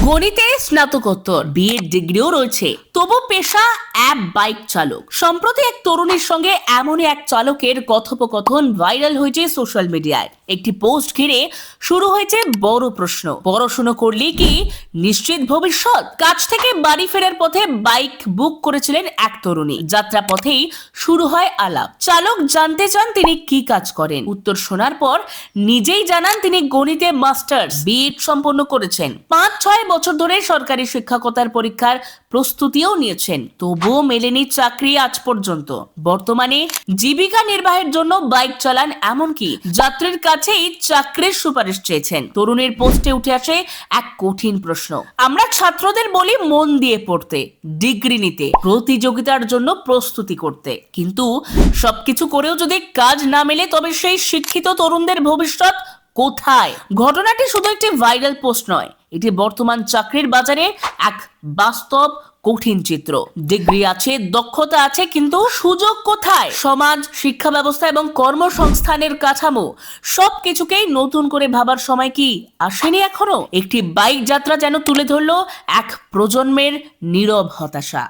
গণিতে স্নাতকোত্তর, বিএড ডিগ্রিও রয়েছে, তবু পেশা অ্যাপ বাইক চালক। সম্প্রতি এক তরুণীর সঙ্গে এমনই এক চালকের কথোপকথন ভাইরাল হয়েছে সোশ্যাল মিডিয়ায়। একটি পোস্ট ঘিরে শুরু হয়েছে বড় প্রশ্ন, পড়াশুনো করলে কি নিশ্চিত ভবিষ্যৎ? কাজ থেকে বাড়ি ফেরার পথে বাইক বুক করেছিলেন এক তরুণী। যাত্রা পথেই শুরু হয় আলাপ। চালক জানতে চান তিনি কি কাজ করেন। উত্তর শোনার পর নিজেই জানান তিনি গণিতে মাস্টার্স, বিএড সম্পন্ন করেছেন। 5-6 বছর ধরে সরকারি শিক্ষকতার পরীক্ষার প্রস্তুতিও নিয়েছেন, তবুও মেলেনি চাকরি আজ পর্যন্ত। বর্তমানে জীবিকা নির্বাহের জন্য বাইক চালান, এমনকি যাত্রীর কাছেই চাকরির সুপারিশ চেয়েছেন। তরুণীর পোস্টে উঠে আসে এক কঠিন প্রশ্ন। আমরা ছাত্রদের বলি মন দিয়ে পড়তে, ডিগ্রি নিতে, প্রতিযোগিতার জন্য প্রস্তুতি করতে, কিন্তু সবকিছু করেও যদি কাজ না মেলে তবে সেই শিক্ষিত তরুণদের ভবিষ্যৎ কোথায়? ঘটনাটি শুধু একটি ভাইরাল পোস্ট নয়, এটি বর্তমান চাকরির বাজারে এক বাস্তব কঠিন চিত্র। ডিগ্রি আছে, দক্ষতা আছে, কিন্তু সুযোগ কোথায়? সমাজ, শিক্ষা ব্যবস্থা এবং কর্মসংস্থানের কাঠামো সবকিছুকেই নতুন করে ভাবার সময় কি আসেনি এখনো? একটি বাইক যাত্রা যেন তুলে ধরলো এক প্রজন্মের নীরব হতাশা।